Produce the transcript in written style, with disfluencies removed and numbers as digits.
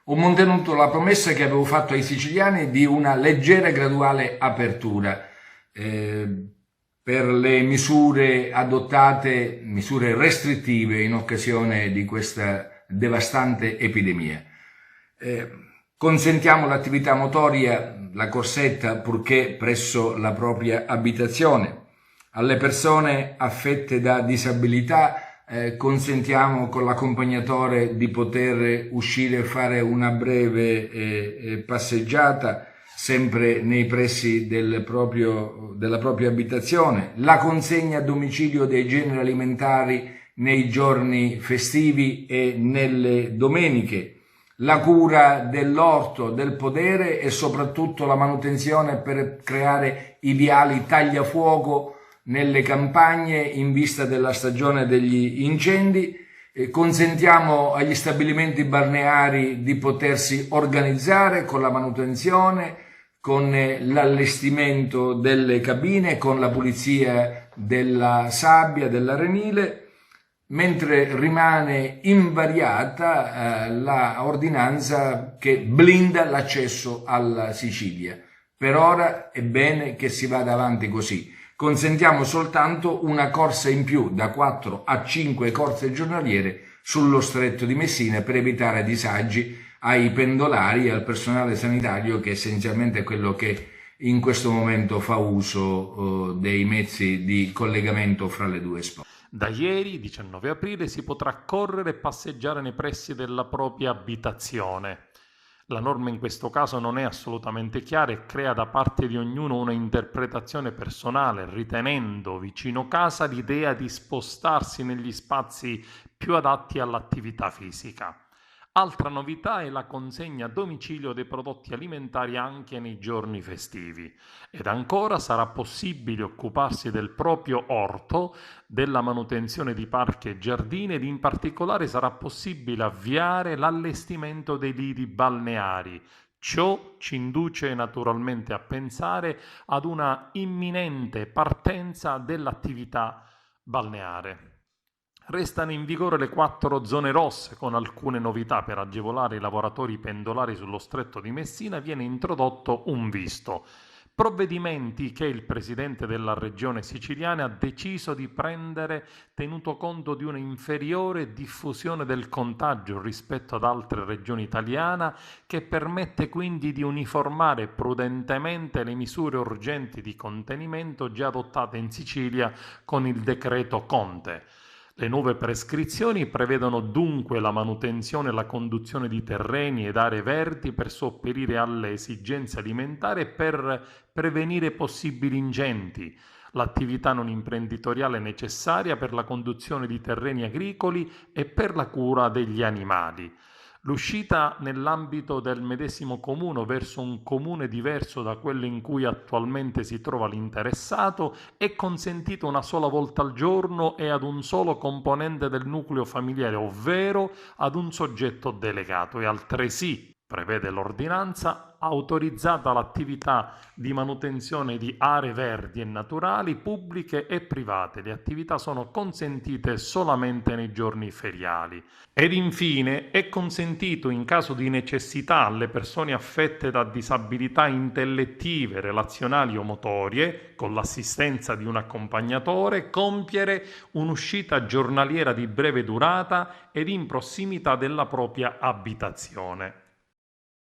Ho mantenuto la promessa che avevo fatto ai siciliani di una leggera e graduale apertura eh, per le misure adottate, misure restrittive in occasione di questa devastante epidemia. Eh, Consentiamo l'attività motoria, la corsetta, purché presso la propria abitazione. Alle persone affette da disabilità consentiamo con l'accompagnatore di poter uscire e fare una breve passeggiata sempre nei pressi della propria abitazione, la consegna a domicilio dei generi alimentari nei giorni festivi e nelle domeniche, la cura dell'orto, del podere e soprattutto la manutenzione per creare i viali tagliafuoco nelle campagne in vista della stagione degli incendi. Consentiamo agli stabilimenti balneari di potersi organizzare con la manutenzione, con l'allestimento delle cabine, con la pulizia della sabbia, dell'arenile, mentre rimane invariata la ordinanza che blinda l'accesso alla Sicilia. Per ora è bene che si vada avanti così. Consentiamo soltanto una corsa in più, da 4 a 5 corse giornaliere sullo stretto di Messina, per evitare disagi ai pendolari e al personale sanitario, che essenzialmente è quello che in questo momento fa uso dei mezzi di collegamento fra le due sport. Da ieri, 19 aprile, si potrà correre e passeggiare nei pressi della propria abitazione. La norma in questo caso non è assolutamente chiara e crea da parte di ognuno una interpretazione personale, ritenendo vicino casa l'idea di spostarsi negli spazi più adatti all'attività fisica. Altra novità è la consegna a domicilio dei prodotti alimentari anche nei giorni festivi. Ed ancora sarà possibile occuparsi del proprio orto, della manutenzione di parchi e giardini, ed in particolare sarà possibile avviare l'allestimento dei lidi balneari. Ciò ci induce naturalmente a pensare ad una imminente partenza dell'attività balneare. Restano in vigore le 4 zone rosse, con alcune novità. Per agevolare i lavoratori pendolari sullo stretto di Messina viene introdotto un visto. Provvedimenti che il presidente della regione siciliana ha deciso di prendere tenuto conto di una inferiore diffusione del contagio rispetto ad altre regioni italiane, che permette quindi di uniformare prudentemente le misure urgenti di contenimento già adottate in Sicilia con il decreto Conte. Le nuove prescrizioni prevedono dunque la manutenzione e la conduzione di terreni ed aree verdi per sopperire alle esigenze alimentari e per prevenire possibili incendi, l'attività non imprenditoriale necessaria per la conduzione di terreni agricoli e per la cura degli animali. L'uscita nell'ambito del medesimo comune verso un comune diverso da quello in cui attualmente si trova l'interessato è consentita una sola volta al giorno e ad un solo componente del nucleo familiare, ovvero ad un soggetto delegato. E altresì, prevede l'ordinanza, autorizzata l'attività di manutenzione di aree verdi e naturali pubbliche e private. Le attività sono consentite solamente nei giorni feriali. Ed infine è consentito, in caso di necessità, alle persone affette da disabilità intellettive, relazionali o motorie, con l'assistenza di un accompagnatore, compiere un'uscita giornaliera di breve durata ed in prossimità della propria abitazione.